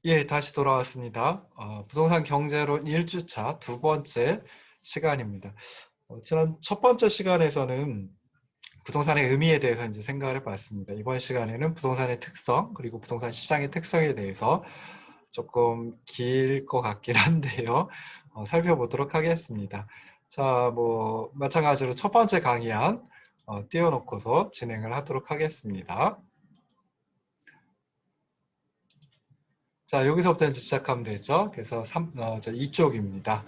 예, 다시 돌아왔습니다. 부동산 경제론 1주차 두 번째 시간입니다. 지난 첫 번째 시간에서는 부동산의 의미에 대해서 이제 생각을 해봤습니다. 이번 시간에는 부동산의 특성, 그리고 부동산 시장의 특성에 대해서 조금 길 것 같긴 한데요. 살펴보도록 하겠습니다. 자, 마찬가지로 첫 번째 강의안 띄워놓고서 진행을 하도록 하겠습니다. 자, 여기서부터 이제 시작하면 되죠. 그래서 이쪽입니다.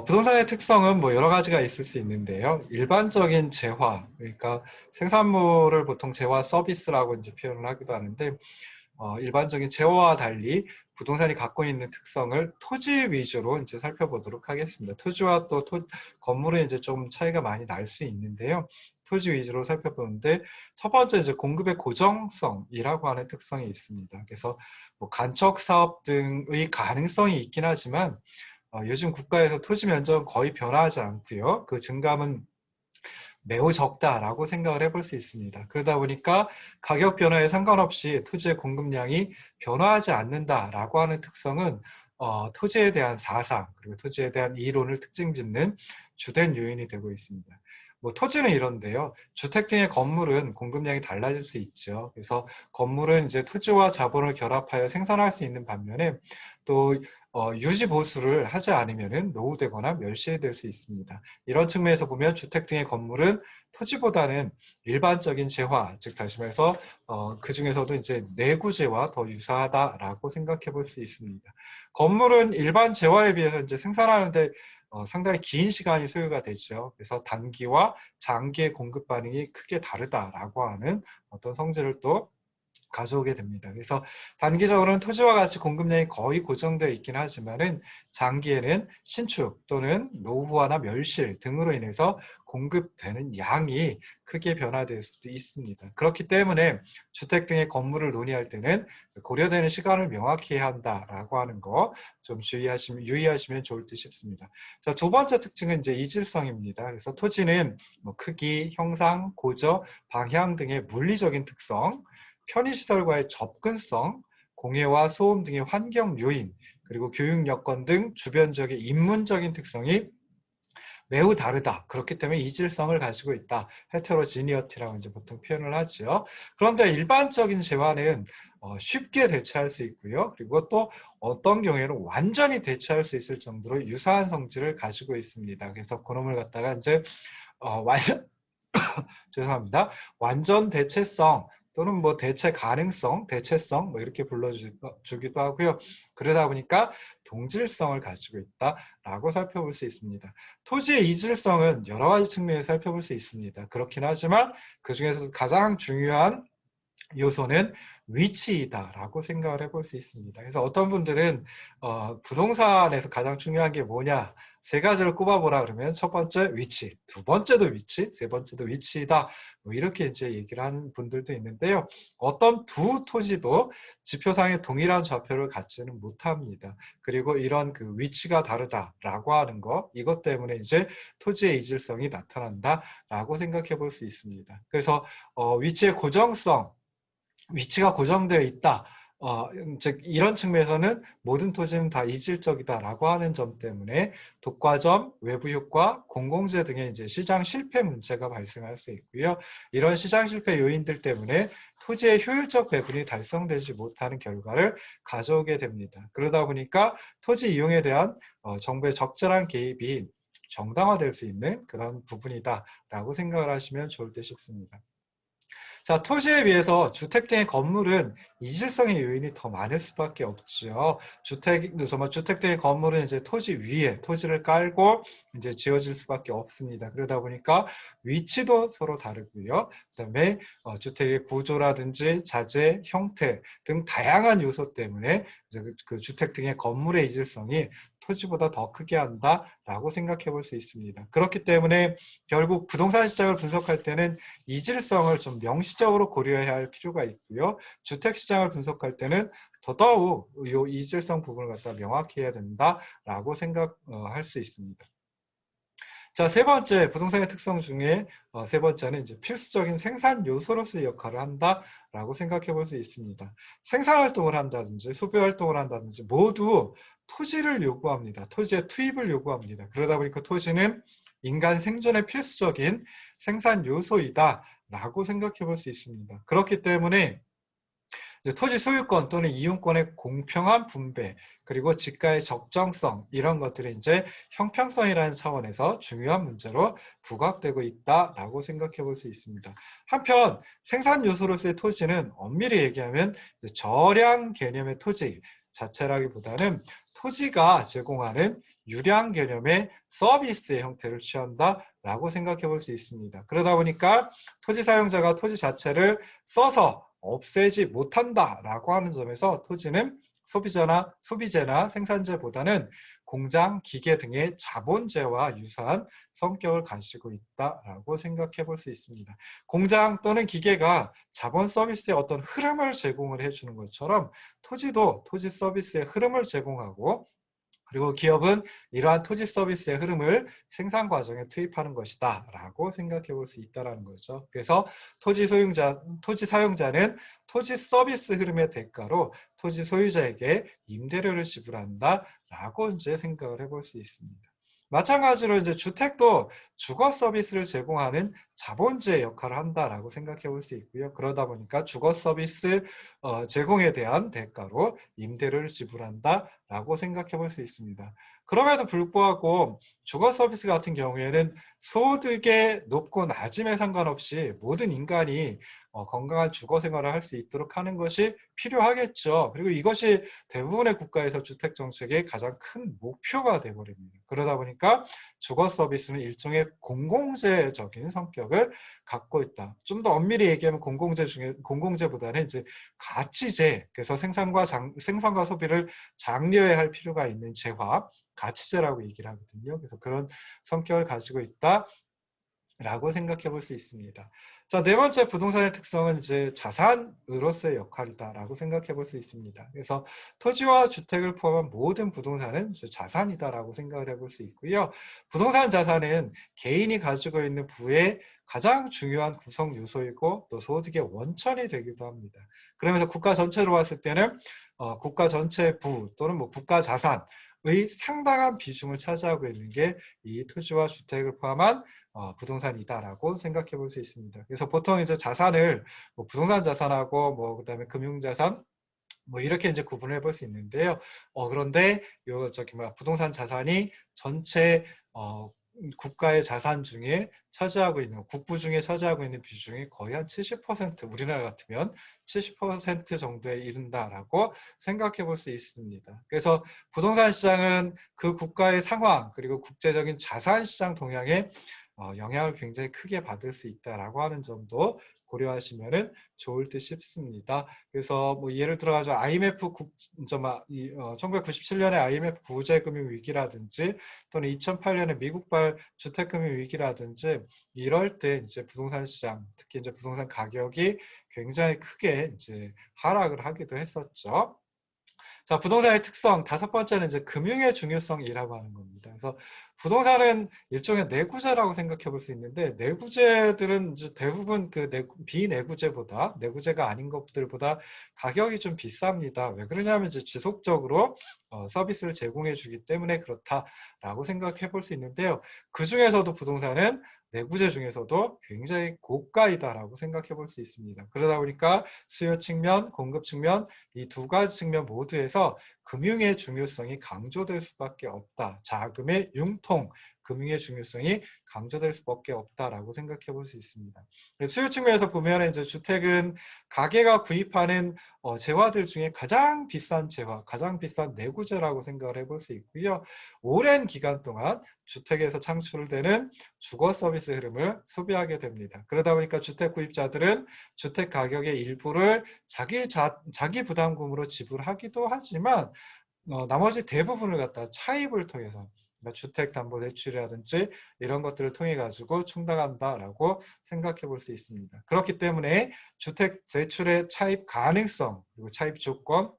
부동산의 특성은 뭐 여러 가지가 있을 수 있는데요. 일반적인 재화, 그러니까 생산물을 보통 재화 서비스라고 이제 표현을 하기도 하는데, 일반적인 재화와 달리 부동산이 갖고 있는 특성을 토지 위주로 이제 살펴보도록 하겠습니다. 토지와 또 건물은 이제 좀 차이가 많이 날 수 있는데요. 토지 위주로 살펴보는데 첫 번째 이제 공급의 고정성이라고 하는 특성이 있습니다. 그래서 뭐 간척 사업 등의 가능성이 있긴 하지만 요즘 국가에서 토지 면적은 거의 변화하지 않고요. 그 증감은 매우 적다라고 생각을 해볼 수 있습니다. 그러다 보니까 가격 변화에 상관없이 토지의 공급량이 변화하지 않는다라고 하는 특성은 토지에 대한 사상 그리고 토지에 대한 이론을 특징 짓는 주된 요인이 되고 있습니다. 뭐 토지는 이런데요. 주택 등의 건물은 공급량이 달라질 수 있죠. 그래서 건물은 이제 토지와 자본을 결합하여 생산할 수 있는 반면에 또 유지 보수를 하지 않으면 노후되거나 멸시될 수 있습니다. 이런 측면에서 보면 주택 등의 건물은 토지보다는 일반적인 재화, 즉 다시 말해서 그 중에서도 이제 내구재와 더 유사하다라고 생각해 볼 수 있습니다. 건물은 일반 재화에 비해서 이제 생산하는데 상당히 긴 시간이 소요가 되죠. 그래서 단기와 장기의 공급 반응이 크게 다르다라고 하는 어떤 성질을 또 가져오게 됩니다. 그래서 단기적으로는 토지와 같이 공급량이 거의 고정되어 있긴 하지만은 장기에는 신축 또는 노후화나 멸실 등으로 인해서 공급되는 양이 크게 변화될 수도 있습니다. 그렇기 때문에 주택 등의 건물을 논의할 때는 고려되는 시간을 명확히 해야 한다라고 하는 거 좀 유의하시면 좋을 듯 싶습니다. 자, 두 번째 특징은 이제 이질성입니다. 그래서 토지는 뭐 크기, 형상, 고저, 방향 등의 물리적인 특성, 편의시설과의 접근성, 공해와 소음 등의 환경 요인, 그리고 교육 여건 등 주변 지역의 인문적인 특성이 매우 다르다. 그렇기 때문에 이질성을 가지고 있다. 헤테로지니어티라고 이제 보통 표현을 하죠. 그런데 일반적인 재화는 쉽게 대체할 수 있고요. 그리고 또 어떤 경우에는 완전히 대체할 수 있을 정도로 유사한 성질을 가지고 있습니다. 그래서 그놈을 갖다가 이제 완전 죄송합니다. 완전 대체성 또는 뭐 대체 가능성, 대체성 뭐 이렇게 불러주기도 하고요. 그러다 보니까 동질성을 가지고 있다라고 살펴볼 수 있습니다. 토지의 이질성은 여러 가지 측면에서 살펴볼 수 있습니다. 그렇긴 하지만 그 중에서 가장 중요한 요소는 위치이다라고 생각을 해볼 수 있습니다. 그래서 어떤 분들은 부동산에서 가장 중요한 게 뭐냐, 세 가지를 꼽아보라 그러면 첫 번째 위치, 두 번째도 위치, 세 번째도 위치이다, 뭐 이렇게 이제 얘기를 하는 분들도 있는데요. 어떤 두 토지도 지표상의 동일한 좌표를 갖지는 못합니다. 그리고 이런 그 위치가 다르다라고 하는 거, 이것 때문에 이제 토지의 이질성이 나타난다라고 생각해 볼 수 있습니다. 그래서 위치의 고정성, 위치가 고정되어 있다. 즉 이런 측면에서는 모든 토지는 다 이질적이다라고 하는 점 때문에 독과점, 외부 효과, 공공재 등의 이제 시장 실패 문제가 발생할 수 있고요. 이런 시장 실패 요인들 때문에 토지의 효율적 배분이 달성되지 못하는 결과를 가져오게 됩니다. 그러다 보니까 토지 이용에 대한 정부의 적절한 개입이 정당화될 수 있는 그런 부분이다라고 생각을 하시면 좋을 듯 싶습니다. 자, 토지에 비해서 주택 등의 건물은 이질성의 요인이 더 많을 수밖에 없죠. 주택 등의 건물은 이제 토지 위에 토지를 깔고 이제 지어질 수밖에 없습니다. 그러다 보니까 위치도 서로 다르고요. 그다음에 주택의 구조라든지 자재, 형태 등 다양한 요소 때문에 이제 그 주택 등의 건물의 이질성이 토지보다 더 크게 한다라고 생각해 볼 수 있습니다. 그렇기 때문에 결국 부동산 시장을 분석할 때는 이질성을 좀 명시적으로 고려해야 할 필요가 있고요. 주택시장을 분석할 때는 더더욱 이 이질성 부분을 갖다 명확히 해야 된다라고 생각할 수 있습니다. 자, 세 번째 부동산의 특성 중에 세 번째는 이제 필수적인 생산 요소로서의 역할을 한다라고 생각해 볼 수 있습니다. 생산 활동을 한다든지 소비 활동을 한다든지 모두 토지를 요구합니다. 토지의 투입을 요구합니다. 그러다 보니까 토지는 인간 생존에 필수적인 생산 요소이다라고 생각해 볼 수 있습니다. 그렇기 때문에 토지 소유권 또는 이용권의 공평한 분배, 그리고 지가의 적정성, 이런 것들이 이제 형평성이라는 차원에서 중요한 문제로 부각되고 있다라고 생각해 볼 수 있습니다. 한편 생산 요소로서의 토지는 엄밀히 얘기하면 저량 개념의 토지 자체라기보다는 토지가 제공하는 유량 개념의 서비스의 형태를 취한다라고 생각해 볼 수 있습니다. 그러다 보니까 토지 사용자가 토지 자체를 써서 없애지 못한다라고 하는 점에서 토지는 소비재나 생산재보다는 공장, 기계 등의 자본재와 유사한 성격을 가지고 있다라고 생각해 볼 수 있습니다. 공장 또는 기계가 자본 서비스의 어떤 흐름을 제공을 해주는 것처럼 토지도 토지 서비스의 흐름을 제공하고, 그리고 기업은 이러한 토지 서비스의 흐름을 생산 과정에 투입하는 것이다 라고 생각해 볼 수 있다는 거죠. 그래서 토지 사용자는 토지 서비스 흐름의 대가로 토지 소유자에게 임대료를 지불한다 라고 이제 생각을 해볼 수 있습니다. 마찬가지로 이제 주택도 주거 서비스를 제공하는 자본주의 역할을 한다라고 생각해 볼 수 있고요. 그러다 보니까 주거 서비스 제공에 대한 대가로 임대료를 지불한다라고 생각해 볼 수 있습니다. 그럼에도 불구하고 주거 서비스 같은 경우에는 소득의 높고 낮음에 상관없이 모든 인간이 건강한 주거 생활을 할 수 있도록 하는 것이 필요하겠죠. 그리고 이것이 대부분의 국가에서 주택 정책의 가장 큰 목표가 되어버립니다. 그러다 보니까 주거 서비스는 일종의 공공재적인 성격을 갖고 있다. 좀 더 엄밀히 얘기하면 공공재보다는 이제 가치재, 그래서 생산과 소비를 장려해야 할 필요가 있는 재화, 가치재라고 얘기를 하거든요. 그래서 그런 성격을 가지고 있다 라고 생각해 볼 수 있습니다. 자, 네 번째 부동산의 특성은 이제 자산으로서의 역할이다라고 생각해 볼 수 있습니다. 그래서 토지와 주택을 포함한 모든 부동산은 자산이다라고 생각을 해볼 수 있고요. 부동산 자산은 개인이 가지고 있는 부의 가장 중요한 구성 요소이고 또 소득의 원천이 되기도 합니다. 그러면서 국가 전체로 봤을 때는 국가 전체 부 또는 뭐 국가 자산의 상당한 비중을 차지하고 있는 게 이 토지와 주택을 포함한 부동산이다라고 생각해 볼 수 있습니다. 그래서 보통 이제 자산을 뭐 부동산 자산하고 뭐 그다음에 금융 자산 뭐 이렇게 이제 구분을 해볼 수 있는데요. 그런데 부동산 자산이 전체 국가의 자산 중에 차지하고 있는, 국부 중에 차지하고 있는 비중이 거의 한 70%, 우리나라 같으면 70% 정도에 이른다라고 생각해 볼 수 있습니다. 그래서 부동산 시장은 그 국가의 상황 그리고 국제적인 자산 시장 동향에 영향을 굉장히 크게 받을 수 있다라고 하는 점도 고려하시면은 좋을 듯 싶습니다. 그래서 뭐 예를 들어가지고 IMF 1997년에 IMF 구제금융 위기라든지 또는 2008년에 미국발 주택금융 위기라든지 이럴 때 이제 부동산 시장, 특히 이제 부동산 가격이 굉장히 크게 이제 하락을 하기도 했었죠. 자, 부동산의 특성 다섯 번째는 이제 금융의 중요성이라고 하는 겁니다. 그래서 부동산은 일종의 내구재라고 생각해 볼 수 있는데, 내구재들은 이제 대부분 그 비내구재보다, 내구재가 아닌 것들보다 가격이 좀 비쌉니다. 왜 그러냐면 이제 지속적으로 서비스를 제공해 주기 때문에 그렇다라고 생각해 볼 수 있는데요. 그 중에서도 부동산은 내구재 중에서도 굉장히 고가이다라고 생각해 볼 수 있습니다. 그러다 보니까 수요 측면, 공급 측면 이 두 가지 측면 모두에서 금융의 중요성이 강조될 수밖에 없다. 자금의 융통, 금융의 중요성이 강조될 수밖에 없다라고 생각해 볼 수 있습니다. 수요 측면에서 보면 이제 주택은 가계가 구입하는 재화들 중에 가장 비싼 재화, 가장 비싼 내구재라고 생각을 해볼 수 있고요. 오랜 기간 동안 주택에서 창출되는 주거 서비스 흐름을 소비하게 됩니다. 그러다 보니까 주택 구입자들은 주택 가격의 일부를 자기 부담금으로 지불하기도 하지만 나머지 대부분을 갖다 차입을 통해서, 그러니까 주택담보대출이라든지 이런 것들을 통해 가지고 충당한다라고 생각해 볼 수 있습니다. 그렇기 때문에 주택 대출의 차입 가능성 그리고 차입 조건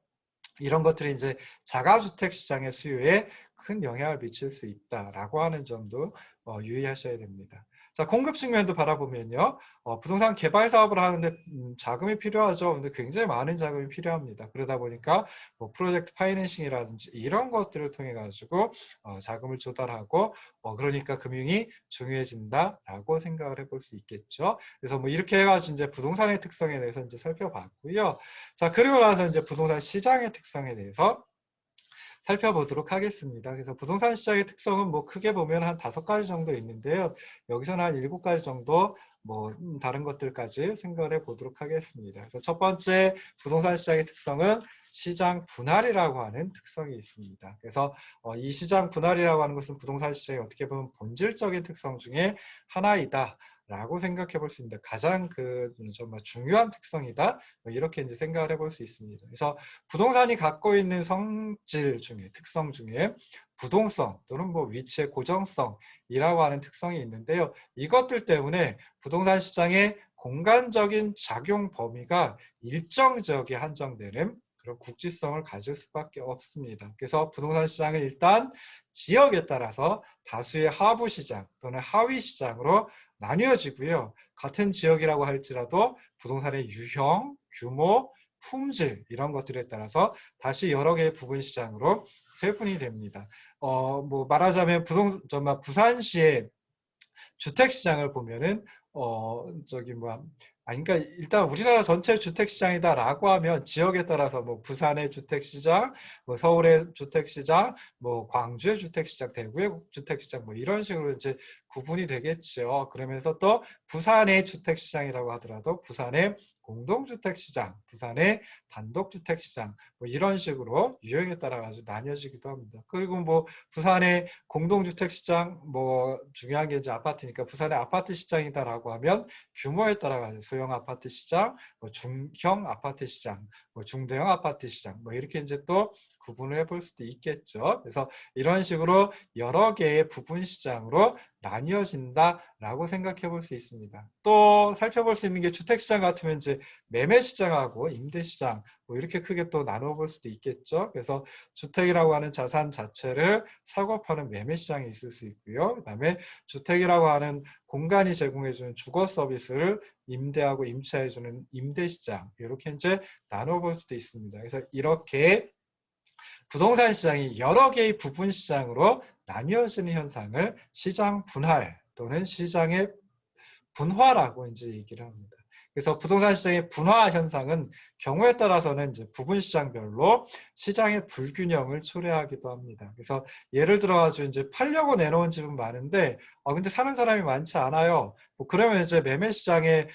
이런 것들이 이제 자가주택 시장의 수요에 큰 영향을 미칠 수 있다라고 하는 점도 유의하셔야 됩니다. 자, 공급 측면도 바라보면요. 부동산 개발 사업을 하는데 자금이 필요하죠. 근데 굉장히 많은 자금이 필요합니다. 그러다 보니까 뭐 프로젝트 파이낸싱이라든지 이런 것들을 통해 가지고 자금을 조달하고 그러니까 금융이 중요해진다라고 생각을 해볼 수 있겠죠. 그래서 뭐 이렇게 해가지고 이제 부동산의 특성에 대해서 이제 살펴봤고요. 자, 그리고 나서 이제 부동산 시장의 특성에 대해서 살펴보도록 하겠습니다. 그래서 부동산 시장의 특성은 뭐 크게 보면 한 5가지 정도 있는데요. 여기서는 한 7가지 정도 뭐 다른 것들까지 생각을 해보도록 하겠습니다. 그래서 첫 번째 부동산 시장의 특성은 시장 분할이라고 하는 특성이 있습니다. 그래서 이 시장 분할이라고 하는 것은 부동산 시장의 어떻게 보면 본질적인 특성 중에 하나이다. 라고 생각해 볼 수 있는데 가장 정말 중요한 특성이다. 뭐 이렇게 이제 생각을 해볼 수 있습니다. 그래서 부동산이 갖고 있는 성질 중에 특성 중에 부동성 또는 뭐 위치의 고정성이라고 하는 특성이 있는데요. 이것들 때문에 부동산 시장의 공간적인 작용 범위가 일정 지역에 한정되는 그런 국지성을 가질 수밖에 없습니다. 그래서 부동산 시장은 일단 지역에 따라서 다수의 하부 시장 또는 하위 시장으로 나뉘어지고요. 같은 지역이라고 할지라도 부동산의 유형, 규모, 품질 이런 것들에 따라서 다시 여러 개의 부분 시장으로 세분이 됩니다. 뭐 말하자면 부산시의 주택 시장을 보면은 그러니까 일단 우리나라 전체 주택 시장이다라고 하면 지역에 따라서 뭐 부산의 주택 시장, 뭐 서울의 주택 시장, 뭐 광주의 주택 시장, 대구의 주택 시장 뭐 이런 식으로 이제 구분이 되겠죠. 그러면서 또 부산의 주택 시장이라고 하더라도 부산의 공동주택시장, 부산의 단독주택시장 뭐 이런 식으로 유형에 따라 가지고 나뉘어지기도 합니다. 그리고 뭐 부산의 공동주택시장 뭐 중요한 게 이제 아파트니까 부산의 아파트 시장이다라고 하면 규모에 따라 가지고 소형 아파트 시장, 뭐 중형 아파트 시장, 뭐 중대형 아파트 시장 뭐 이렇게 이제 또 구분을 해볼 수도 있겠죠. 그래서 이런 식으로 여러 개의 부분 시장으로 나뉘어진다라고 생각해 볼 수 있습니다. 또 살펴볼 수 있는 게 주택시장 같으면 이제 매매시장하고 임대시장 뭐 이렇게 크게 또 나눠 볼 수도 있겠죠. 그래서 주택이라고 하는 자산 자체를 사고 파는 매매시장이 있을 수 있고요. 그다음에 주택이라고 하는 공간이 제공해주는 주거 서비스를 임대하고 임차해주는 임대시장 이렇게 이제 나눠 볼 수도 있습니다. 그래서 이렇게 부동산 시장이 여러 개의 부분 시장으로 나뉘어지는 현상을 시장 분할 또는 시장의 분화라고 이제 얘기를 합니다. 그래서 부동산 시장의 분화 현상은 경우에 따라서는 이제 부분 시장별로 시장의 불균형을 초래하기도 합니다. 그래서 예를 들어가지고 이제 팔려고 내놓은 집은 많은데 근데 사는 사람이 많지 않아요. 뭐 그러면 이제 매매 시장에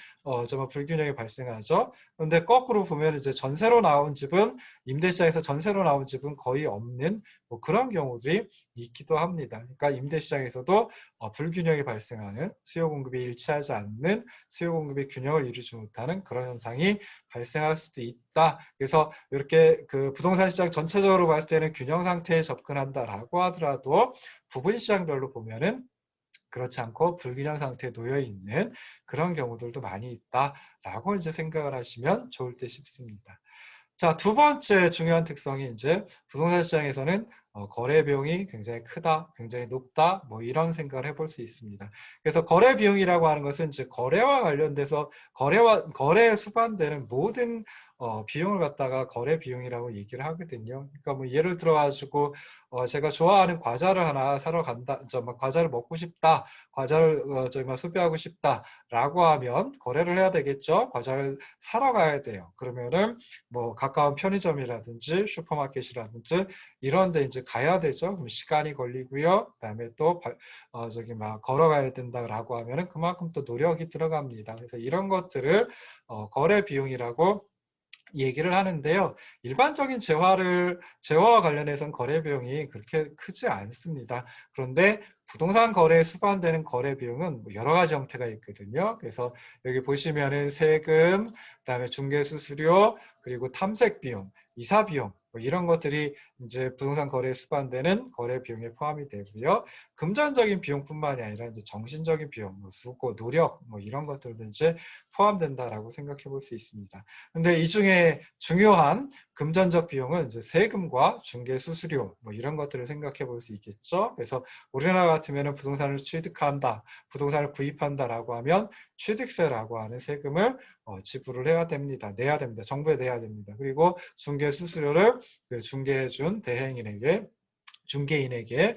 정말 불균형이 발생하죠. 그런데 거꾸로 보면 이제 전세로 나온 집은 임대 시장에서 전세로 나온 집은 거의 없는 뭐 그런 경우들이 있기도 합니다. 그러니까 임대 시장에서도 불균형이 발생하는 수요 공급이 일치하지 않는 수요 공급의 균형을 이루지 못하는 그런 현상이 발생할 수도 있다. 그래서 이렇게 그 부동산 시장 전체적으로 봤을 때는 균형 상태에 접근한다라고 하더라도 부분 시장별로 보면은 그렇지 않고 불균형 상태에 놓여 있는 그런 경우들도 많이 있다라고 이제 생각을 하시면 좋을 듯 싶습니다. 자, 두 번째 중요한 특성이 이제 부동산 시장에서는 거래 비용이 굉장히 크다, 굉장히 높다, 뭐 이런 생각을 해볼 수 있습니다. 그래서 거래 비용이라고 하는 것은 이제 거래와 관련돼서 거래에 수반되는 모든 비용을 갖다가 거래 비용이라고 얘기를 하거든요. 그러니까 뭐 예를 들어 가지고 제가 좋아하는 과자를 하나 사러 간다, 과자를 먹고 싶다, 과자를 소비하고 싶다라고 하면 거래를 해야 되겠죠. 과자를 사러 가야 돼요. 그러면은 뭐 가까운 편의점이라든지 슈퍼마켓이라든지 이런 데 이제 가야 되죠. 그럼 시간이 걸리고요. 그다음에 또 걸어가야 된다라고 하면은 그만큼 또 노력이 들어갑니다. 그래서 이런 것들을 거래 비용이라고 얘기를 하는데요. 일반적인 재화와 관련해서는 거래 비용이 그렇게 크지 않습니다. 그런데 부동산 거래에 수반되는 거래 비용은 여러 가지 형태가 있거든요. 그래서 여기 보시면은 세금, 그다음에 중개수수료, 그리고 탐색 비용, 이사 비용 뭐 이런 것들이 이제 부동산 거래에 수반되는 거래 비용에 포함이 되고요. 금전적인 비용뿐만이 아니라 이제 정신적인 비용, 뭐 수고, 노력 뭐 이런 것들도 이제 포함된다라고 생각해 볼 수 있습니다. 근데 이 중에 중요한 금전적 비용은 이제 세금과 중개 수수료 뭐 이런 것들을 생각해 볼 수 있겠죠. 그래서 우리나라 같으면 부동산을 취득한다, 부동산을 구입한다라고 하면 취득세라고 하는 세금을 지불을 해야 됩니다. 내야 됩니다. 정부에 내야 됩니다. 그리고 중개 수수료를 그 중개해준 대행인에게 중개인에게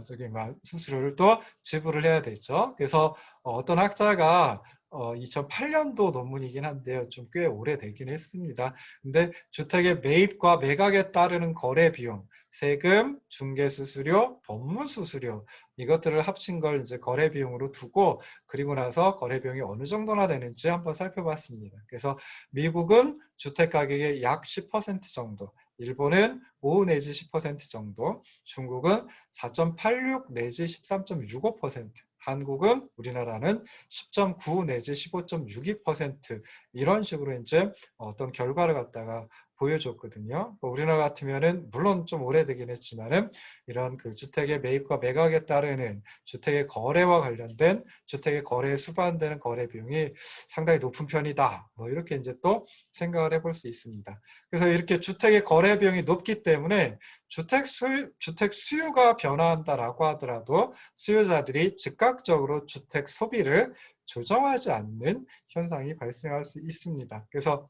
저기 수수료를 또 지불을 해야 되죠. 그래서 어떤 학자가 2008년도 논문이긴 한데요. 좀 꽤 오래되긴 했습니다. 근데 주택의 매입과 매각에 따르는 거래 비용, 세금, 중개수수료, 법무수수료 이것들을 합친 걸 이제 거래 비용으로 두고 그리고 나서 거래 비용이 어느 정도나 되는지 한번 살펴봤습니다. 그래서 미국은 주택 가격의 약 10% 정도, 일본은 5 내지 10% 정도, 중국은 4.86 내지 13.65%, 한국은 우리나라는 10.9 내지 15.62% 이런 식으로 이제 어떤 결과를 갖다가 보여줬거든요. 우리나라 같으면은 물론 좀 오래되긴 했지만은 이런 그 주택의 매입과 매각에 따르는 주택의 거래와 관련된 주택의 거래에 수반되는 거래 비용이 상당히 높은 편이다. 뭐 이렇게 이제 또 생각을 해볼 수 있습니다. 그래서 이렇게 주택의 거래 비용이 높기 때문에 주택 수요가 변화한다라고 하더라도 수요자들이 즉각적으로 주택 소비를 조정하지 않는 현상이 발생할 수 있습니다. 그래서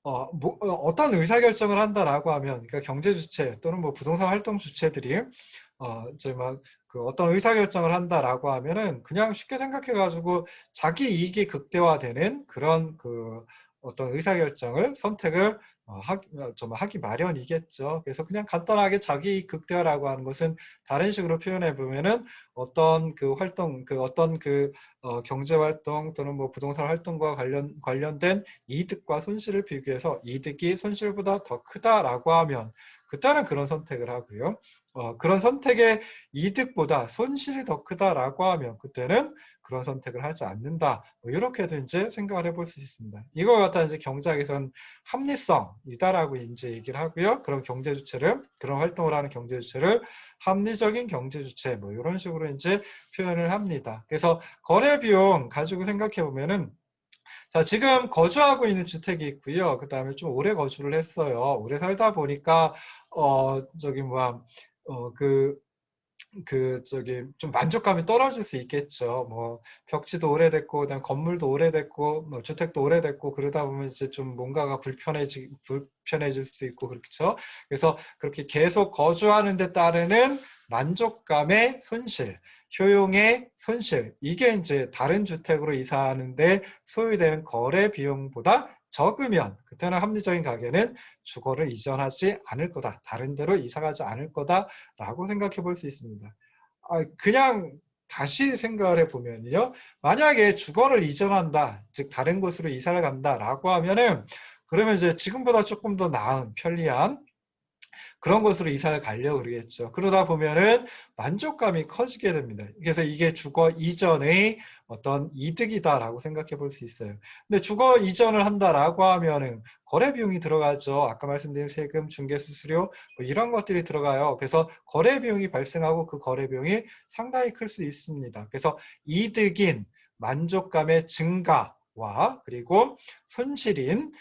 어떤 의사결정을 한다라고 하면, 그러니까 경제 주체 또는 뭐 부동산 활동 주체들이 그 어떤 의사결정을 한다라고 하면은 그냥 쉽게 생각해가지고 자기 이익이 극대화되는 그런 그 어떤 의사결정을 선택을 하기 마련이겠죠. 그래서 그냥 간단하게 자기 이익 극대화라고 하는 것은 다른 식으로 표현해 보면은 어떤 그 활동, 경제 활동 또는 뭐 부동산 활동과 관련된 이득과 손실을 비교해서 이득이 손실보다 더 크다라고 하면 그때는 그런 선택을 하고요. 그런 선택의 이득보다 손실이 더 크다라고 하면 그때는 그런 선택을 하지 않는다. 뭐 이렇게도 이제 생각을 해볼 수 있습니다. 이거 갖다 이제 경제학에서는 합리성이다라고 이제 얘기를 하고요. 그런 경제 주체를, 그런 활동을 하는 경제 주체를 합리적인 경제 주체 뭐 이런 식으로 이제 표현을 합니다. 그래서 거래 비용 가지고 생각해 보면은 자, 지금 거주하고 있는 주택이 있고요. 그 다음에 좀 오래 거주를 했어요. 오래 살다 보니까, 저기, 뭐야, 어, 그, 좀 만족감이 떨어질 수 있겠죠. 뭐, 벽지도 오래됐고, 그다음 건물도 오래됐고, 뭐, 주택도 오래됐고, 그러다 보면 이제 좀 뭔가가 불편해질 수 있고, 그렇죠. 그래서 그렇게 계속 거주하는 데 따르는 만족감의 손실, 효용의 손실, 이게 이제 다른 주택으로 이사하는데 소요되는 거래 비용보다 적으면 그때는 합리적인 가격은 주거를 이전하지 않을 거다. 다른 데로 이사가지 않을 거다라고 생각해 볼 수 있습니다. 그냥 다시 생각을 해보면요. 만약에 주거를 이전한다, 즉 다른 곳으로 이사를 간다라고 하면은 그러면 이제 지금보다 조금 더 나은, 편리한 그런 곳으로 이사를 가려고 그러겠죠. 그러다 보면은 만족감이 커지게 됩니다. 그래서 이게 주거 이전의 어떤 이득이다라고 생각해 볼 수 있어요. 근데 주거 이전을 한다라고 하면은 거래 비용이 들어가죠. 아까 말씀드린 세금, 중개 수수료 뭐 이런 것들이 들어가요. 그래서 거래 비용이 발생하고 그 거래 비용이 상당히 클 수 있습니다. 그래서 이득인 만족감의 증가와 그리고 손실인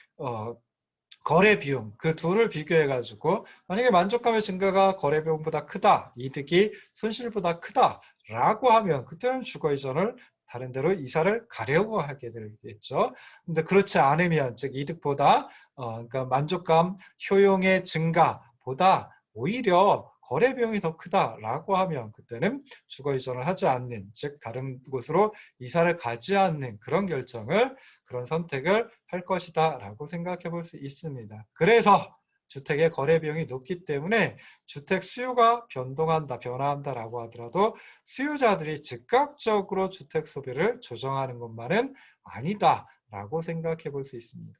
거래 비용 그 둘을 비교해 가지고 만약에 만족감의 증가가 거래 비용보다 크다, 이득이 손실보다 크다라고 하면 그때는 주거 이전을 다른 데로 이사를 가려고 하게 되겠죠. 근데 그렇지 않으면 즉 이득보다 그러니까 만족감 효용의 증가보다 오히려 거래 비용이 더 크다라고 하면 그때는 주거 이전을 하지 않는 즉 다른 곳으로 이사를 가지 않는 그런 결정을 그런 선택을 할 것이다 라고 생각해 볼 수 있습니다. 그래서 주택의 거래 비용이 높기 때문에 주택 수요가 변화한다라고 하더라도 수요자들이 즉각적으로 주택 소비를 조정하는 것만은 아니다라고 생각해 볼 수 있습니다.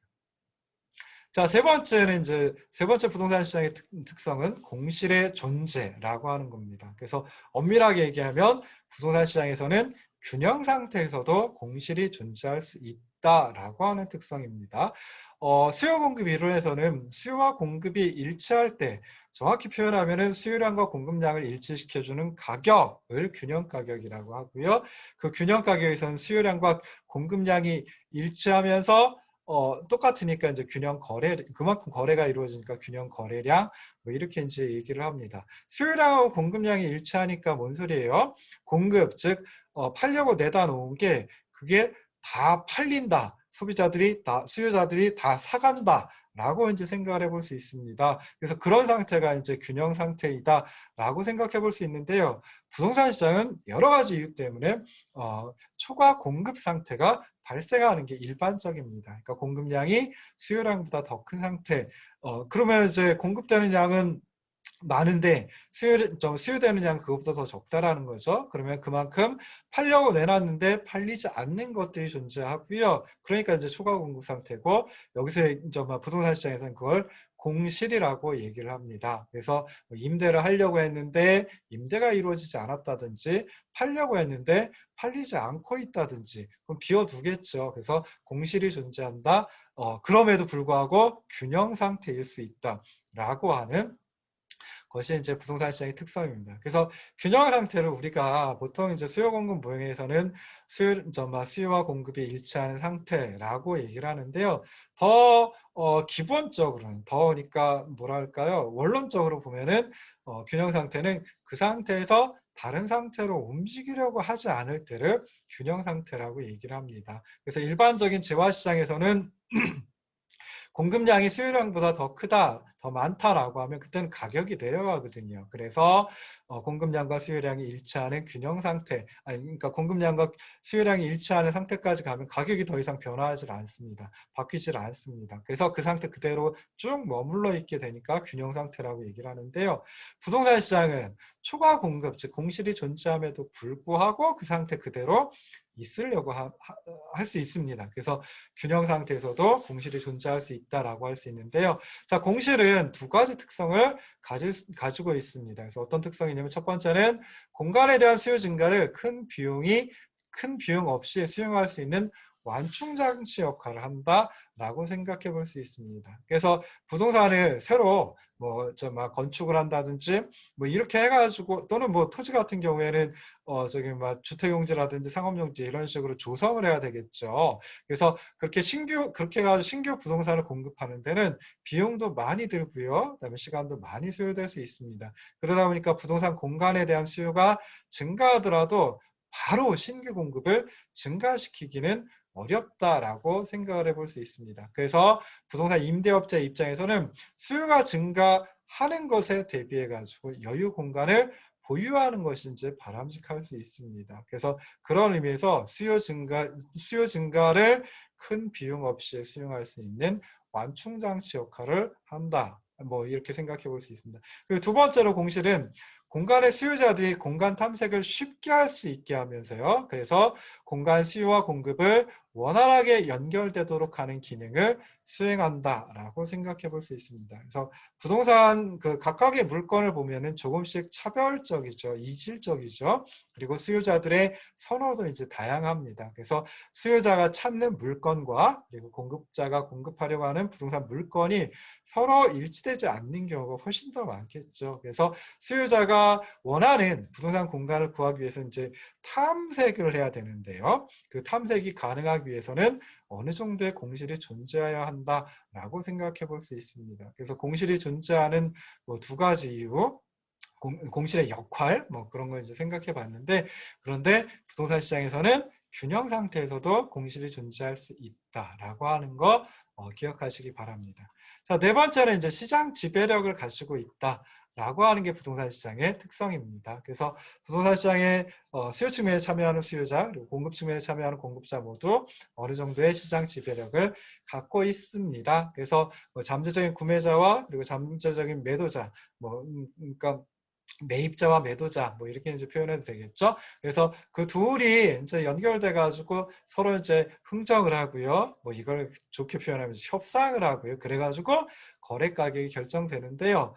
자, 세 번째 부동산 시장의 특성은 공실의 존재라고 하는 겁니다. 그래서 엄밀하게 얘기하면 부동산 시장에서는 균형 상태에서도 공실이 존재할 수 있다라고 하는 특성입니다. 수요 공급 이론에서는 수요와 공급이 일치할 때 정확히 표현하면은 수요량과 공급량을 일치시켜주는 가격을 균형 가격이라고 하고요. 그 균형 가격에서는 수요량과 공급량이 일치하면서 똑같으니까 이제 균형 거래, 그만큼 거래가 이루어지니까 균형 거래량, 뭐 이렇게 이제 얘기를 합니다. 수요량하고 공급량이 일치하니까 뭔 소리예요? 공급, 즉, 팔려고 내다 놓은 게 그게 다 팔린다. 소비자들이 다, 수요자들이 다 사간다. 라고 이제 생각을 해볼 수 있습니다. 그래서 그런 상태가 이제 균형 상태이다. 라고 생각해 볼 수 있는데요. 부동산 시장은 여러 가지 이유 때문에 초과 공급 상태가 발생하는 게 일반적입니다. 그러니까 공급량이 수요량보다 더 큰 상태. 그러면 이제 공급되는 양은 많은데 수요되는 양 그것보다 더 적다라는 거죠. 그러면 그만큼 팔려고 내놨는데 팔리지 않는 것들이 존재하고요. 그러니까 이제 초과 공급 상태고 여기서 이제 부동산 시장에서는 그걸 공실이라고 얘기를 합니다. 그래서 임대를 하려고 했는데 임대가 이루어지지 않았다든지 팔려고 했는데 팔리지 않고 있다든지 그럼 비워두겠죠. 그래서 공실이 존재한다. 그럼에도 불구하고 균형 상태일 수 있다라고 하는 것이 이제 부동산 시장의 특성입니다. 그래서 균형 상태를 우리가 보통 이제 수요 공급 모형에서는 수요와 공급이 일치하는 상태라고 얘기를 하는데요. 더 기본적으로는 그러니까 뭐랄까요? 원론적으로 보면은 균형 상태는 그 상태에서 다른 상태로 움직이려고 하지 않을 때를 균형 상태라고 얘기를 합니다. 그래서 일반적인 재화 시장에서는 공급량이 수요량보다 더 크다, 더 많다라고 하면 그때는 가격이 내려가거든요. 그래서 공급량과 수요량이 일치하는 균형 상태, 그러니까 공급량과 수요량이 일치하는 상태까지 가면 가격이 더 이상 변화하지 않습니다. 바뀌질 않습니다. 그래서 그 상태 그대로 쭉 머물러 있게 되니까 균형 상태라고 얘기를 하는데요. 부동산 시장은 초과 공급, 즉 공실이 존재함에도 불구하고 그 상태 그대로 있으려고 할 수 있습니다. 그래서 균형 상태에서도 공실이 존재할 수 있다라고 할 수 있는데요. 자, 공실은 두 가지 특성을 가지고 있습니다. 그래서 어떤 특성이냐면 첫 번째는 공간에 대한 수요 증가를 큰 비용 없이 수용할 수 있는 완충 장치 역할을 한다라고 생각해 볼 수 있습니다. 그래서 부동산을 새로 막 건축을 한다든지 뭐 이렇게 해가지고 또는 뭐 토지 같은 경우에는 저기 막 주택용지라든지 상업용지 이런 식으로 조성을 해야 되겠죠. 그래서 그렇게 해가지고 신규 부동산을 공급하는 데는 비용도 많이 들고요. 그다음에 시간도 많이 소요될 수 있습니다. 그러다 보니까 부동산 공간에 대한 수요가 증가하더라도 바로 신규 공급을 증가시키기는 어렵다라고 생각을 해볼 수 있습니다. 그래서 부동산 임대업자 입장에서는 수요가 증가하는 것에 대비해 가지고 여유 공간을 보유하는 것이 이제 바람직할 수 있습니다. 그래서 그런 의미에서 수요 증가를 큰 비용 없이 수용할 수 있는 완충 장치 역할을 한다. 뭐 이렇게 생각해 볼 수 있습니다. 그리고 두 번째로 공실은 공간의 수요자들이 공간 탐색을 쉽게 할 수 있게 하면서요. 그래서 공간 수요와 공급을 원활하게 연결되도록 하는 기능을 수행한다라고 생각해 볼 수 있습니다. 그래서 부동산 그 각각의 물건을 보면은 조금씩 차별적이죠. 이질적이죠. 그리고 수요자들의 선호도 이제 다양합니다. 그래서 수요자가 찾는 물건과 그리고 공급자가 공급하려고 하는 부동산 물건이 서로 일치되지 않는 경우가 훨씬 더 많겠죠. 그래서 수요자가 원하는 부동산 공간을 구하기 위해서 이제 탐색을 해야 되는데요. 그 탐색이 가능하기 위해서는 어느 정도의 공실이 존재해야 한다라고 생각해 볼 수 있습니다. 그래서 공실이 존재하는 두 가지 이유, 공실의 역할, 뭐 그런 걸 이제 생각해 봤는데, 그런데 부동산 시장에서는 균형 상태에서도 공실이 존재할 수 있다라고 하는 거 기억하시기 바랍니다. 자, 네 번째는 이제 시장 지배력을 가지고 있다. 라고 하는 게 부동산 시장의 특성입니다. 그래서 부동산 시장의 수요 측면에 참여하는 수요자 그리고 공급 측면에 참여하는 공급자 모두 어느 정도의 시장 지배력을 갖고 있습니다. 그래서 잠재적인 구매자와 그리고 잠재적인 매도자 그러니까 매입자와 매도자 뭐 이렇게 이제 표현해도 되겠죠. 그래서 그 둘이 이제 연결돼 가지고 서로 이제 흥정을 하고요. 뭐 이걸 좋게 표현하면 협상을 하고요. 그래 가지고 거래 가격이 결정되는데요.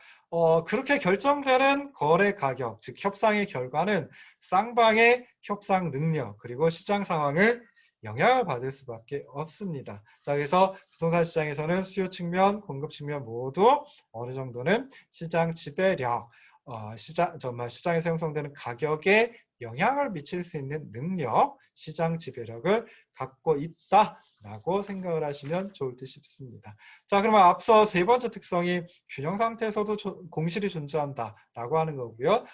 그렇게 결정되는 거래 가격, 즉 협상의 결과는 쌍방의 협상 능력 그리고 시장 상황을 영향을 받을 수밖에 없습니다. 자, 그래서 부동산 시장에서는 수요 측면, 공급 측면 모두 어느 정도는 시장 지배력 시장에서 형성되는 가격의 영향을 미칠 수 있는 능력, 시장 지배력을 갖고 있다라고 생각을 하시면 좋을 듯 싶습니다. 자, 그러면 앞서 세 번째 특성이 균형 상태에서도 공실이 존재한다라고 하는 거고요.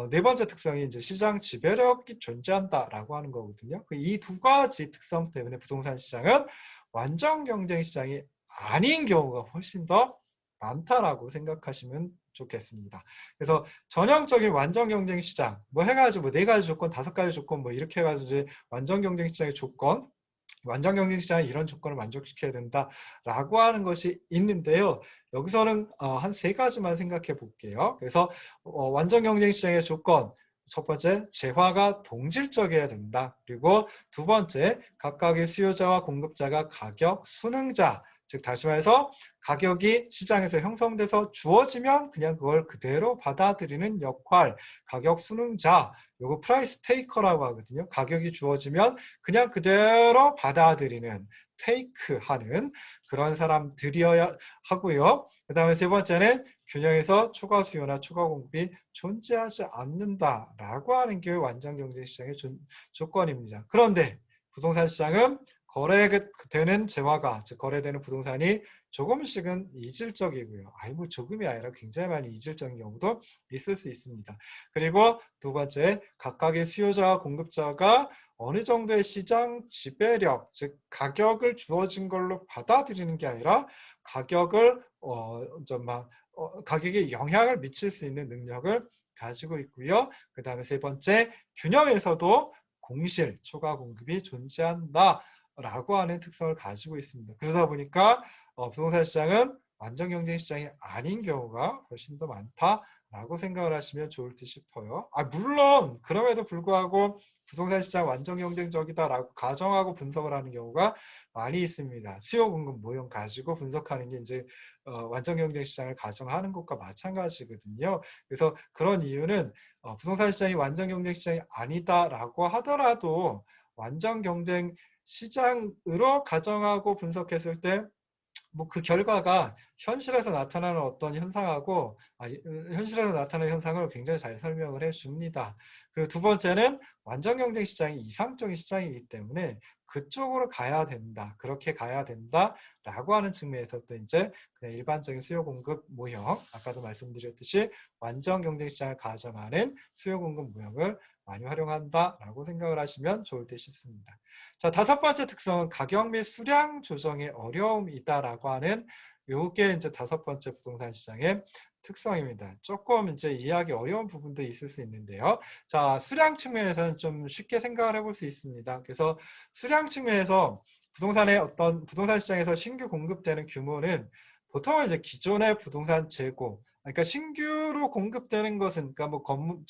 네 번째 특성이 이제 시장 지배력이 존재한다라고 하는 거거든요. 이 두 가지 특성 때문에 부동산 시장은 완전 경쟁 시장이 아닌 경우가 훨씬 더 많다라고 생각하시면 좋겠습니다. 그래서 전형적인 완전 경쟁 시장 뭐 해가지고 뭐 네 가지 조건, 다섯 가지 조건 뭐 이렇게 해가지고 이제 완전 경쟁 시장의 조건, 완전 경쟁 시장이 이런 조건을 만족시켜야 된다라고 하는 것이 있는데요. 여기서는 한 세 가지만 생각해 볼게요. 그래서 완전 경쟁 시장의 조건, 첫 번째, 재화가 동질적이어야 된다. 그리고 두 번째, 각각의 수요자와 공급자가 가격 순응자, 즉 다시 말해서 가격이 시장에서 형성돼서 주어지면 그냥 그걸 그대로 받아들이는 역할, 가격 순응자, 요거 프라이스 테이커라고 하거든요. 가격이 주어지면 그냥 그대로 받아들이는, 테이크하는 그런 사람들이어야 하고요. 그 다음에 세 번째는 균형에서 초과 수요나 초과 공급이 존재하지 않는다라고 하는 게 완전 경제 시장의 조건입니다. 그런데 부동산 시장은 거래되는 재화가, 즉 거래되는 부동산이 조금씩은 이질적이고요. 아니 뭐 조금이 아니라 굉장히 많이 이질적인 경우도 있을 수 있습니다. 그리고 두 번째, 각각의 수요자와 공급자가 어느 정도의 시장 지배력, 즉 가격을 주어진 걸로 받아들이는 게 아니라 가격을 가격에 영향을 미칠 수 있는 능력을 가지고 있고요. 그 다음에 세 번째, 균형에서도 공실, 초과 공급이 존재한다라고 하는 특성을 가지고 있습니다. 그러다 보니까 부동산 시장은 완전 경쟁 시장이 아닌 경우가 훨씬 더 많다라고 생각을 하시면 좋을 듯 싶어요. 물론 그럼에도 불구하고 부동산 시장 완전 경쟁적이다라고 가정하고 분석을 하는 경우가 많이 있습니다. 수요 공급 모형 가지고 분석하는 게 이제 완전 경쟁 시장을 가정하는 것과 마찬가지거든요. 그래서 그런 이유는 부동산 시장이 완전 경쟁 시장이 아니다라고 하더라도 완전 경쟁 시장으로 가정하고 분석했을 때 뭐 그 결과가 현실에서 나타나는 어떤 현상하고 현실에서 나타나는 현상을 굉장히 잘 설명을 해줍니다. 그리고 두 번째는 완전 경쟁 시장이 이상적인 시장이기 때문에 그쪽으로 가야 된다, 그렇게 가야 된다라고 하는 측면에서 또 이제 그냥 일반적인 수요 공급 모형, 아까도 말씀드렸듯이 완전 경쟁 시장을 가정하는 수요 공급 모형을 많이 활용한다라고 생각을 하시면 좋을 듯 싶습니다. 자, 다섯 번째 특성은 가격 및 수량 조정의 어려움이다라고 하는 요게 이제 다섯 번째 부동산 시장의 특성입니다. 조금 이제 이해하기 어려운 부분도 있을 수 있는데요. 자, 수량 측면에서는 좀 쉽게 생각을 해볼 수 있습니다. 그래서 수량 측면에서 부동산 시장에서 신규 공급되는 규모는 보통은 이제 기존의 부동산 재고, 그러니까 신규로 공급되는 것은 그러니까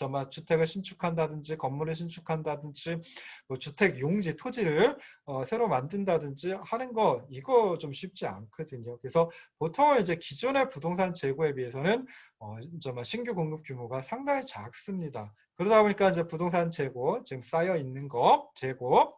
뭐 주택을 신축한다든지 건물을 신축한다든지 뭐 주택 용지 토지를 새로 만든다든지 하는 거 이거 좀 쉽지 않거든요. 그래서 보통은 이제 기존의 부동산 재고에 비해서는 신규 공급 규모가 상당히 작습니다. 그러다 보니까 이제 부동산 재고 지금 쌓여 있는 거 재고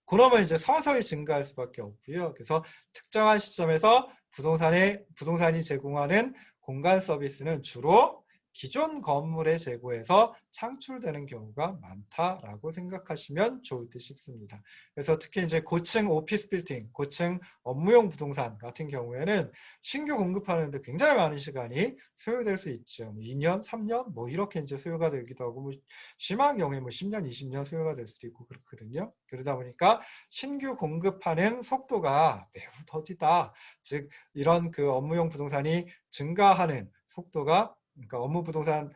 그러면 이제 서서히 증가할 수밖에 없고요. 그래서 특정한 시점에서 부동산이 제공하는 공간 서비스는 주로 기존 건물의 재고에서 창출되는 경우가 많다라고 생각하시면 좋을 듯 싶습니다. 그래서 특히 이제 고층 오피스 빌딩, 고층 업무용 부동산 같은 경우에는 신규 공급하는데 굉장히 많은 시간이 소요될 수 있죠. 2년, 3년 뭐 이렇게 이제 소요가 되기도 하고 뭐 심한 경우에 뭐 10년, 20년 소요가 될 수도 있고 그렇거든요. 그러다 보니까 신규 공급하는 속도가 매우 더디다. 즉 이런 그 업무용 부동산이 증가하는 속도가 그러니까 업무 부동산의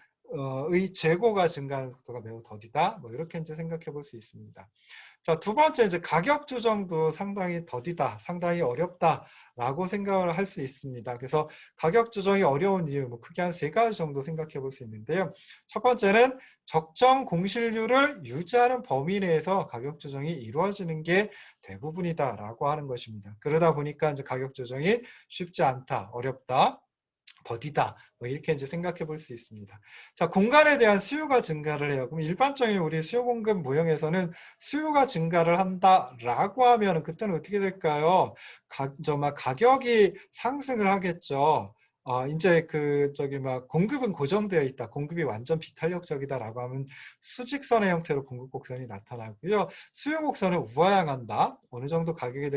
재고가 증가하는 속도가 매우 더디다. 뭐 이렇게 이제 생각해 볼 수 있습니다. 자, 두 번째 이제 가격 조정도 상당히 더디다, 상당히 어렵다라고 생각을 할 수 있습니다. 그래서 가격 조정이 어려운 이유 뭐 크게 한 세 가지 정도 생각해 볼 수 있는데요. 첫 번째는 적정 공실률을 유지하는 범위 내에서 가격 조정이 이루어지는 게 대부분이다라고 하는 것입니다. 그러다 보니까 이제 가격 조정이 쉽지 않다, 어렵다. 더디다. 뭐 이렇게 이제 생각해 볼 수 있습니다. 자, 공간에 대한 수요가 증가를 해요. 그럼 일반적인 우리 수요 공급 모형에서는 수요가 증가를 한다라고 하면 그때는 어떻게 될까요? 가격이 상승을 하겠죠. 이제 그 저기 막 공급은 고정되어 있다. 공급이 완전 비탄력적이다라고 하면 수직선의 형태로 공급 곡선이 나타나고요. 수요 곡선은 우하향한다. 어느 정도 가격에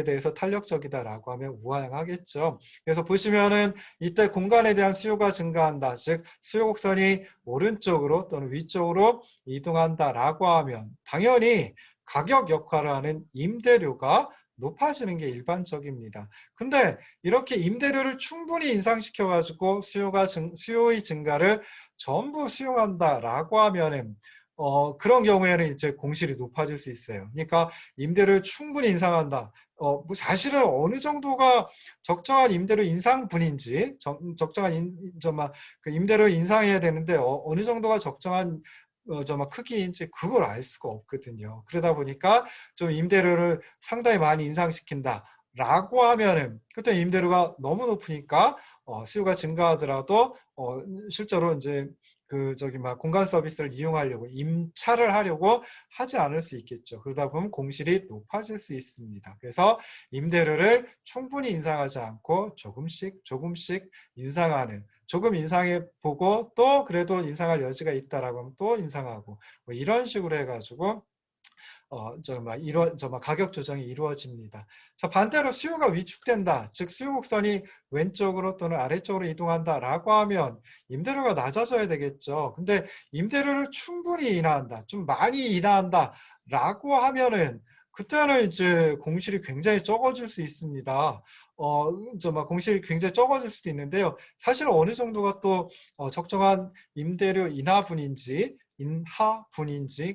대해서 탄력적이다라고 하면 우하향하겠죠. 그래서 보시면은 이때 공간에 대한 수요가 증가한다. 즉 수요 곡선이 오른쪽으로 또는 위쪽으로 이동한다라고 하면 당연히 가격 역할을 하는 임대료가 높아지는 게 일반적입니다. 근데 이렇게 임대료를 충분히 인상시켜 가지고 수요의 증가를 전부 수용한다라고 하면은 그런 경우에는 이제 공실이 높아질 수 있어요. 그러니까 임대료를 충분히 인상한다. 뭐 사실은 어느 정도가 적정한 임대료 인상분인지 적정한 그 임대료 인상해야 되는데 어느 정도가 적정한 크기인지 그걸 알 수가 없거든요. 그러다 보니까 좀 임대료를 상당히 많이 인상시킨다라고 하면은 그때 임대료가 너무 높으니까 수요가 증가하더라도 실제로 이제 공간 서비스를 이용하려고 임차를 하려고 하지 않을 수 있겠죠. 그러다 보면 공실이 높아질 수 있습니다. 그래서 임대료를 충분히 인상하지 않고 조금씩 인상하는 조금 인상해 보고 또 그래도 인상할 여지가 있다라고 하면 또 인상하고 뭐 이런 식으로 해가지고 가격 조정이 이루어집니다. 자, 반대로 수요가 위축된다. 즉 수요 곡선이 왼쪽으로 또는 아래쪽으로 이동한다라고 하면 임대료가 낮아져야 되겠죠. 근데 임대료를 충분히 인하한다. 좀 많이 인하한다라고 하면은 그때는 이제 공실이 굉장히 적어질 수 있습니다. 공실이 굉장히 적어질 수도 있는데요. 사실 어느 정도가 또 적정한 임대료 인하분인지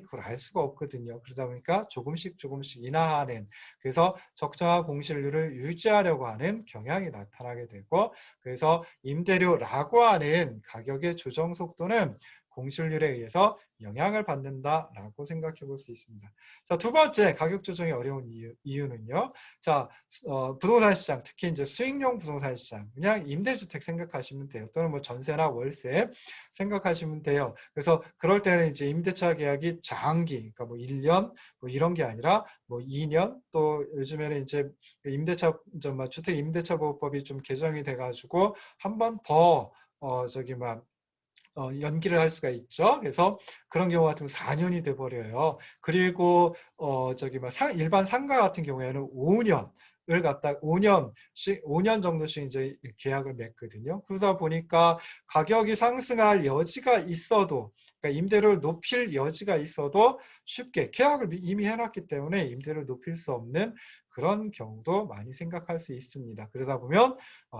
그걸 알 수가 없거든요. 그러다 보니까 조금씩 인하하는 그래서 적정한 공실률을 유지하려고 하는 경향이 나타나게 되고 그래서 임대료라고 하는 가격의 조정 속도는 공실률에 의해서 영향을 받는다라고 생각해 볼 수 있습니다. 자, 두 번째 가격 조정이 어려운 이유는요. 자, 부동산 시장, 특히 이제 수익용 부동산 시장, 그냥 임대주택 생각하시면 돼요. 또는 뭐 전세나 월세 생각하시면 돼요. 그래서 그럴 때는 이제 임대차 계약이 장기, 그러니까 뭐 1년 뭐 이런 게 아니라 뭐 2년 또 요즘에는 이제 주택 임대차 보호법이 좀 개정이 돼가지고 한 번 더 연기를 할 수가 있죠. 그래서 그런 경우 같은 경우 4년이 돼 버려요. 그리고 일반 상가 같은 경우에는 5년을 갖다 5년 정도씩 이제 계약을 맺거든요. 그러다 보니까 가격이 상승할 여지가 있어도 그러니까 임대료를 높일 여지가 있어도 쉽게 계약을 이미 해놨기 때문에 임대료를 높일 수 없는 그런 경우도 많이 생각할 수 있습니다. 그러다 보면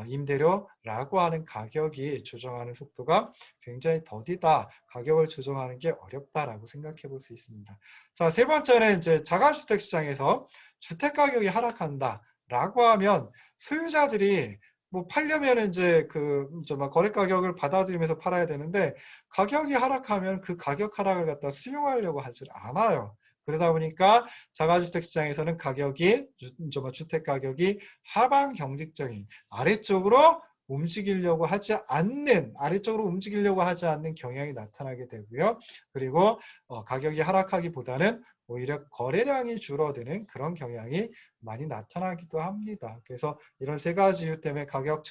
임대료라고 하는 가격이 조정하는 속도가 굉장히 더디다. 가격을 조정하는 게 어렵다라고 생각해 볼 수 있습니다. 자, 세 번째는 이제 자가주택 시장에서 주택 가격이 하락한다라고 하면 소유자들이 뭐 팔려면 이제 거래 가격을 받아들이면서 팔아야 되는데 가격이 하락하면 그 가격 하락을 갖다 수용하려고 하질 않아요. 그러다 보니까 자가주택 시장에서는 주택 가격이 하방 경직적인 아래쪽으로 움직이려고 하지 않는 경향이 나타나게 되고요. 그리고 가격이 하락하기보다는 오히려 거래량이 줄어드는 그런 경향이 많이 나타나기도 합니다. 그래서 이런 세 가지 이유 때문에 가격의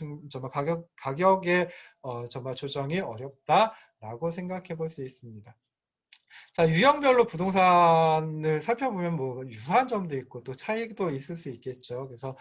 조정이 어렵다라고 생각해 볼 수 있습니다. 자, 유형별로 부동산을 살펴보면 뭐 유사한 점도 있고 또 차이도 있을 수 있겠죠. 그래서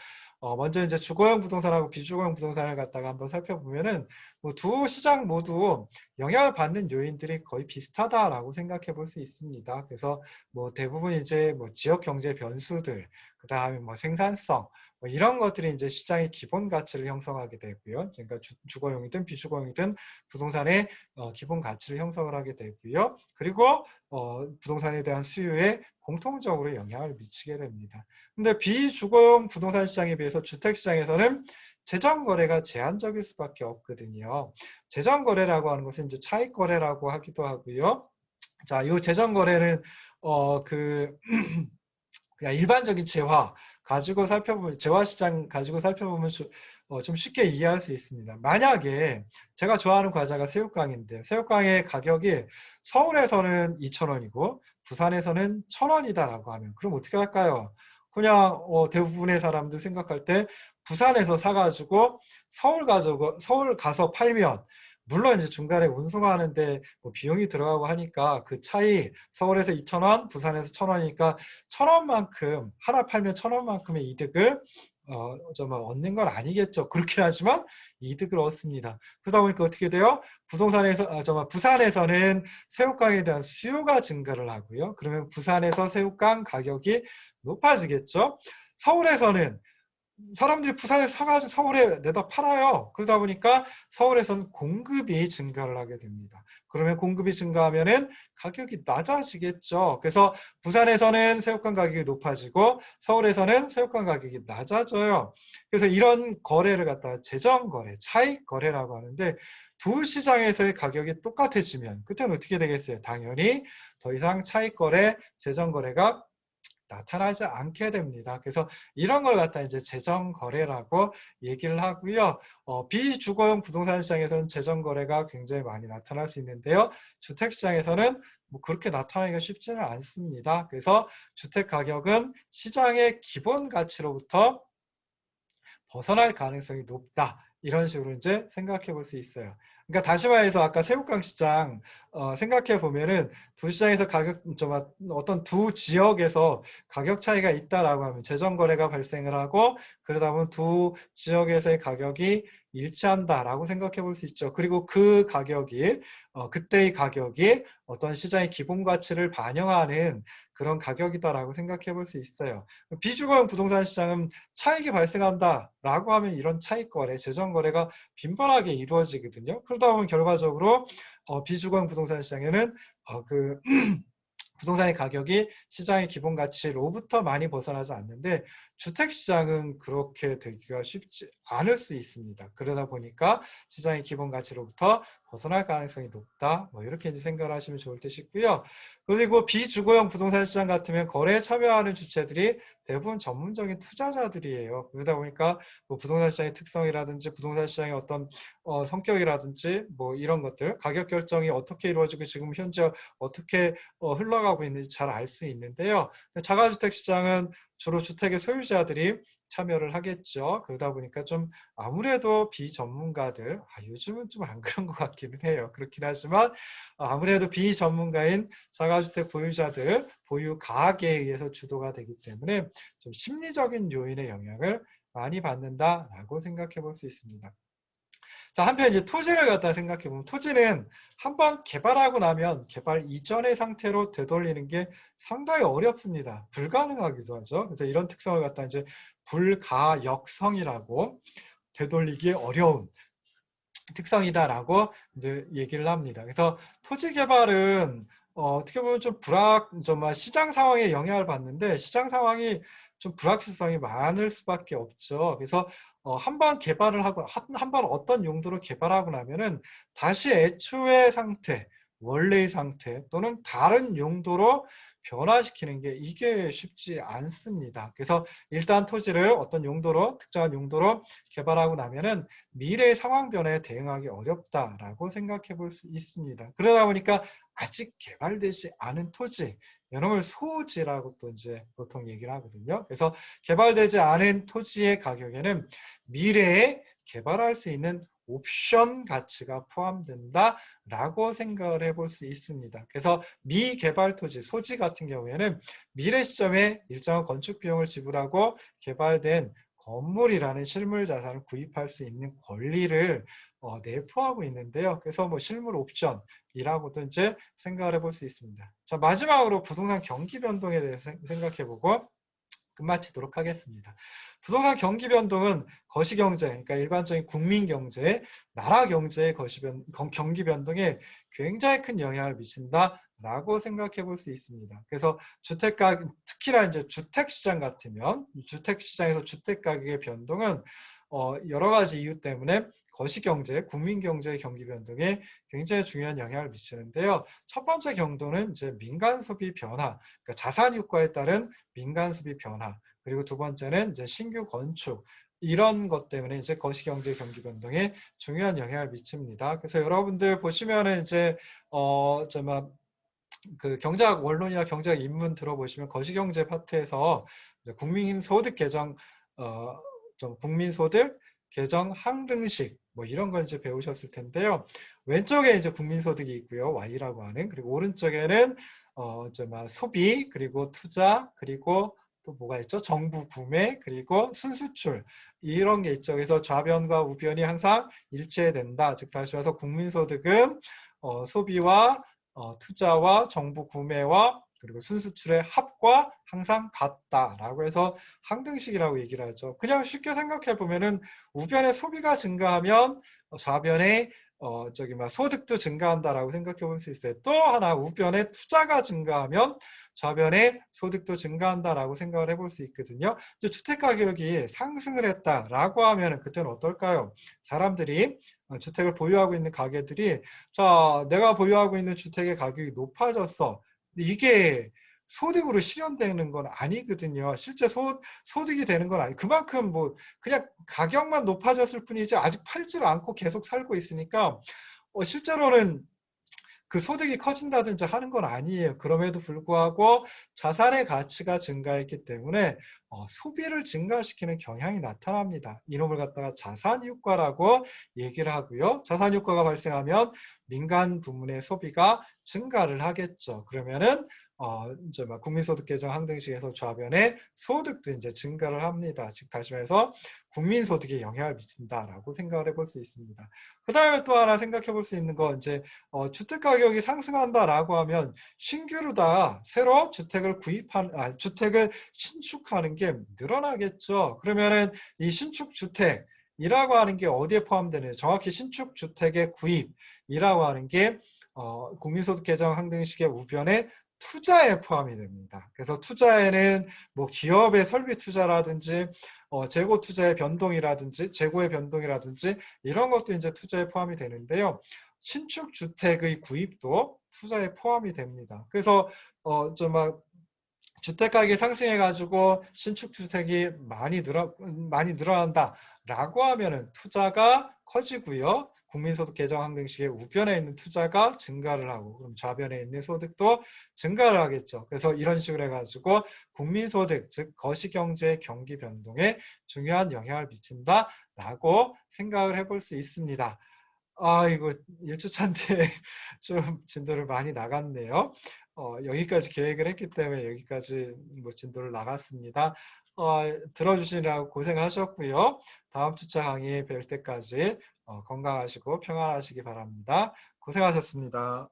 먼저 이제 주거용 부동산하고 비주거용 부동산을 갖다가 한번 살펴보면은 뭐 두 시장 모두 영향을 받는 요인들이 거의 비슷하다라고 생각해 볼 수 있습니다. 그래서 뭐 대부분 이제 뭐 지역 경제 변수들, 그 다음에 뭐 생산성, 뭐 이런 것들이 이제 시장의 기본 가치를 형성하게 되고요. 그러니까 주거용이든 비주거용이든 부동산의 기본 가치를 형성을 하게 되고요. 그리고 부동산에 대한 수요에 공통적으로 영향을 미치게 됩니다. 근데 비주거용 부동산 시장에 비해서 주택 시장에서는 재정 거래가 제한적일 수밖에 없거든요. 재정 거래라고 하는 것은 이제 차익 거래라고 하기도 하고요. 자, 이 재정 거래는 그냥 일반적인 재화 시장 가지고 살펴보면 좀 쉽게 이해할 수 있습니다. 만약에 제가 좋아하는 과자가 새우깡인데 새우깡의 가격이 서울에서는 2,000원이고 부산에서는 1,000원이다라고 하면 그럼 어떻게 할까요? 그냥 대부분의 사람들 생각할 때 부산에서 사가지고 서울 가서 팔면 물론 이제 중간에 운송하는데 뭐 비용이 들어가고 하니까 그 차이 서울에서 2,000원, 부산에서 1,000원이니까 1,000원만큼 하나 팔면 1,000원만큼의 이득을 얻는 건 아니겠죠. 그렇긴 하지만 이득을 얻습니다. 그러다 보니까 어떻게 돼요? 부산에서는 새우깡에 대한 수요가 증가를 하고요. 그러면 부산에서 새우깡 가격이 높아지겠죠. 서울에서는 사람들이 부산에서 사가지고 서울에 내다 팔아요. 그러다 보니까 서울에서는 공급이 증가를 하게 됩니다. 그러면 공급이 증가하면은 가격이 낮아지겠죠. 그래서 부산에서는 새우깡 가격이 높아지고 서울에서는 새우깡 가격이 낮아져요. 그래서 이런 거래를 갖다가 재정거래, 차익거래라고 하는데 두 시장에서의 가격이 똑같아지면 그때는 어떻게 되겠어요? 당연히 더 이상 차익거래, 재정거래가 나타나지 않게 됩니다. 그래서 이런 걸 갖다 이제 재정거래라고 얘기를 하고요. 비주거용 부동산 시장에서는 재정거래가 굉장히 많이 나타날 수 있는데요. 주택시장에서는 뭐 그렇게 나타나기가 쉽지는 않습니다. 그래서 주택 가격은 시장의 기본 가치로부터 벗어날 가능성이 높다. 이런 식으로 이제 생각해 볼 수 있어요. 그러니까 다시 말해서 아까 새우깡 시장 생각해 보면은 두 시장에서 어떤 두 지역에서 가격 차이가 있다라고 하면 재정 거래가 발생을 하고 그러다 보면 두 지역에서의 가격이 일치한다라고 생각해 볼 수 있죠. 그리고 그 가격이 그때의 가격이 어떤 시장의 기본 가치를 반영하는 그런 가격이다라고 생각해 볼 수 있어요. 비주거용 부동산 시장은 차익이 발생한다라고 하면 이런 차익 거래, 재정 거래가 빈번하게 이루어지거든요. 그러다 보면 결과적으로 비주거용 부동산 시장에는 부동산의 가격이 시장의 기본 가치로부터 많이 벗어나지 않는데 주택시장은 그렇게 되기가 쉽지 않을 수 있습니다. 그러다 보니까 시장의 기본 가치로부터 벗어날 가능성이 높다. 뭐 이렇게 이제 생각을 하시면 좋을 듯 싶고요. 그리고 비주거용 부동산 시장 같으면 거래에 참여하는 주체들이 대부분 전문적인 투자자들이에요. 그러다 보니까 뭐 부동산 시장의 특성이라든지 부동산 시장의 어떤 성격이라든지 뭐 이런 것들, 가격 결정이 어떻게 이루어지고 지금 현재 어떻게 흘러가고 있는지 잘 알 수 있는데요. 자가주택 시장은 주로 주택의 소유자들이 참여를 하겠죠. 그러다 보니까 좀 아무래도 비전문가들, 요즘은 좀 안 그런 것 같기는 해요. 그렇긴 하지만 아무래도 비전문가인 자가주택 보유자들, 보유 가액에 의해서 주도가 되기 때문에 좀 심리적인 요인의 영향을 많이 받는다라고 생각해 볼 수 있습니다. 자, 한편 이제 토지를 갖다 생각해 보면 토지는 한번 개발하고 나면 개발 이전의 상태로 되돌리는 게 상당히 어렵습니다. 불가능하기도 하죠. 그래서 이런 특성을 갖다 이제 불가역성이라고 되돌리기 어려운 특성이다라고 이제 얘기를 합니다. 그래서 토지 개발은 어떻게 보면 좀 시장 상황에 영향을 받는데 시장 상황이 좀 불확실성이 많을 수밖에 없죠. 그래서 한번 개발을 하고 한 번 어떤 용도로 개발하고 나면은 다시 애초의 상태, 원래의 상태 또는 다른 용도로 변화시키는 게 이게 쉽지 않습니다. 그래서 일단 토지를 어떤 용도로 특정한 용도로 개발하고 나면은 미래의 상황 변화에 대응하기 어렵다라고 생각해 볼 수 있습니다. 그러다 보니까 아직 개발되지 않은 토지, 이놈을 소지라고 또 이제 보통 얘기를 하거든요. 그래서 개발되지 않은 토지의 가격에는 미래에 개발할 수 있는 옵션 가치가 포함된다라고 생각을 해볼 수 있습니다. 그래서 미개발 토지, 소지 같은 경우에는 미래 시점에 일정한 건축 비용을 지불하고 개발된 건물이라는 실물 자산을 구입할 수 있는 권리를 내포하고 있는데요. 그래서 뭐 실물 옵션이라고도 이제 생각을 해볼 수 있습니다. 자, 마지막으로 부동산 경기 변동에 대해서 생각해보고 끝마치도록 하겠습니다. 부동산 경기 변동은 거시경제, 그러니까 일반적인 국민 경제, 나라 경제의 경기 변동에 굉장히 큰 영향을 미친다라고 생각해 볼 수 있습니다. 그래서 특히나 이제 주택시장 같으면 주택시장에서 주택 가격의 변동은 여러 가지 이유 때문에 거시경제, 국민경제의 경기 변동에 굉장히 중요한 영향을 미치는데요. 첫 번째 경도는 이제 민간 소비 변화, 그러니까 자산 효과에 따른 민간 소비 변화, 그리고 두 번째는 이제 신규 건축, 이런 것 때문에 이제 거시경제 경기 변동에 중요한 영향을 미칩니다. 그래서 여러분들 보시면은 이제 그 경제학 원론이나 경제학 입문 들어보시면 거시경제 파트에서 국민 소득 개정 좀 국민소득 개정 항등식 뭐 이런 걸 이제 배우셨을 텐데요. 왼쪽에 이제 국민소득이 있고요. Y라고 하는. 그리고 오른쪽에는 소비, 그리고 투자, 그리고 또 뭐가 있죠? 정부 구매, 그리고 순수출. 이런 게 있죠. 그래서 좌변과 우변이 항상 일치된다. 즉 다시 말해서 국민소득은 소비와 투자와 정부 구매와 그리고 순수출의 합과 항상 같다라고 해서 항등식이라고 얘기를 하죠. 그냥 쉽게 생각해 보면은 우변의 소비가 증가하면 좌변의 소득도 증가한다라고 생각해 볼 수 있어요. 또 하나 우변의 투자가 증가하면 좌변의 소득도 증가한다라고 생각을 해볼 수 있거든요. 이제 주택 가격이 상승을 했다라고 하면은 그때는 어떨까요? 사람들이 주택을 보유하고 있는 가게들이 자, 내가 보유하고 있는 주택의 가격이 높아졌어. 이게 소득으로 실현되는 건 아니거든요. 실제 소득이 되는 건 아니. 그만큼 뭐 그냥 가격만 높아졌을 뿐이지 아직 팔지를 않고 계속 살고 있으니까 실제로는 그 소득이 커진다든지 하는 건 아니에요. 그럼에도 불구하고 자산의 가치가 증가했기 때문에 소비를 증가시키는 경향이 나타납니다. 이놈을 갖다가 자산효과라고 얘기를 하고요. 자산효과가 발생하면 민간 부문의 소비가 증가를 하겠죠. 그러면은 국민소득 개정 항등식에서 좌변의 소득도 이제 증가를 합니다. 즉 다시 말해서 국민소득에 영향을 미친다라고 생각을 해볼 수 있습니다. 그 다음에 또 하나 생각해 볼 수 있는 건 이제 주택 가격이 상승한다라고 하면 신규로 다 새로 주택을 주택을 신축하는 게 늘어나겠죠. 그러면은 이 신축 주택이라고 하는 게 어디에 포함되느냐? 정확히 신축 주택의 구입이라고 하는 게 국민소득 개정 항등식의 우변에 투자에 포함이 됩니다. 그래서 투자에는 뭐 기업의 설비 투자라든지 재고 투자의 변동이라든지 재고의 변동이라든지 이런 것도 이제 투자에 포함이 되는데요. 신축 주택의 구입도 투자에 포함이 됩니다. 그래서 주택 가격이 상승해 가지고 신축 주택이 많이 늘어난다라고 하면은 투자가 커지고요. 국민소득 개정 항등식의 우변에 있는 투자가 증가를 하고 그럼 좌변에 있는 소득도 증가를 하겠죠. 그래서 이런 식으로 해가지고 국민소득 즉 거시경제의 경기 변동에 중요한 영향을 미친다라고 생각을 해볼 수 있습니다. 이거 1주차인데 좀 진도를 많이 나갔네요. 여기까지 계획을 했기 때문에 여기까지 뭐 진도를 나갔습니다. 들어주시느라고 고생하셨고요. 다음 주차 강의 뵐 때까지 건강하시고 평안하시기 바랍니다. 고생하셨습니다.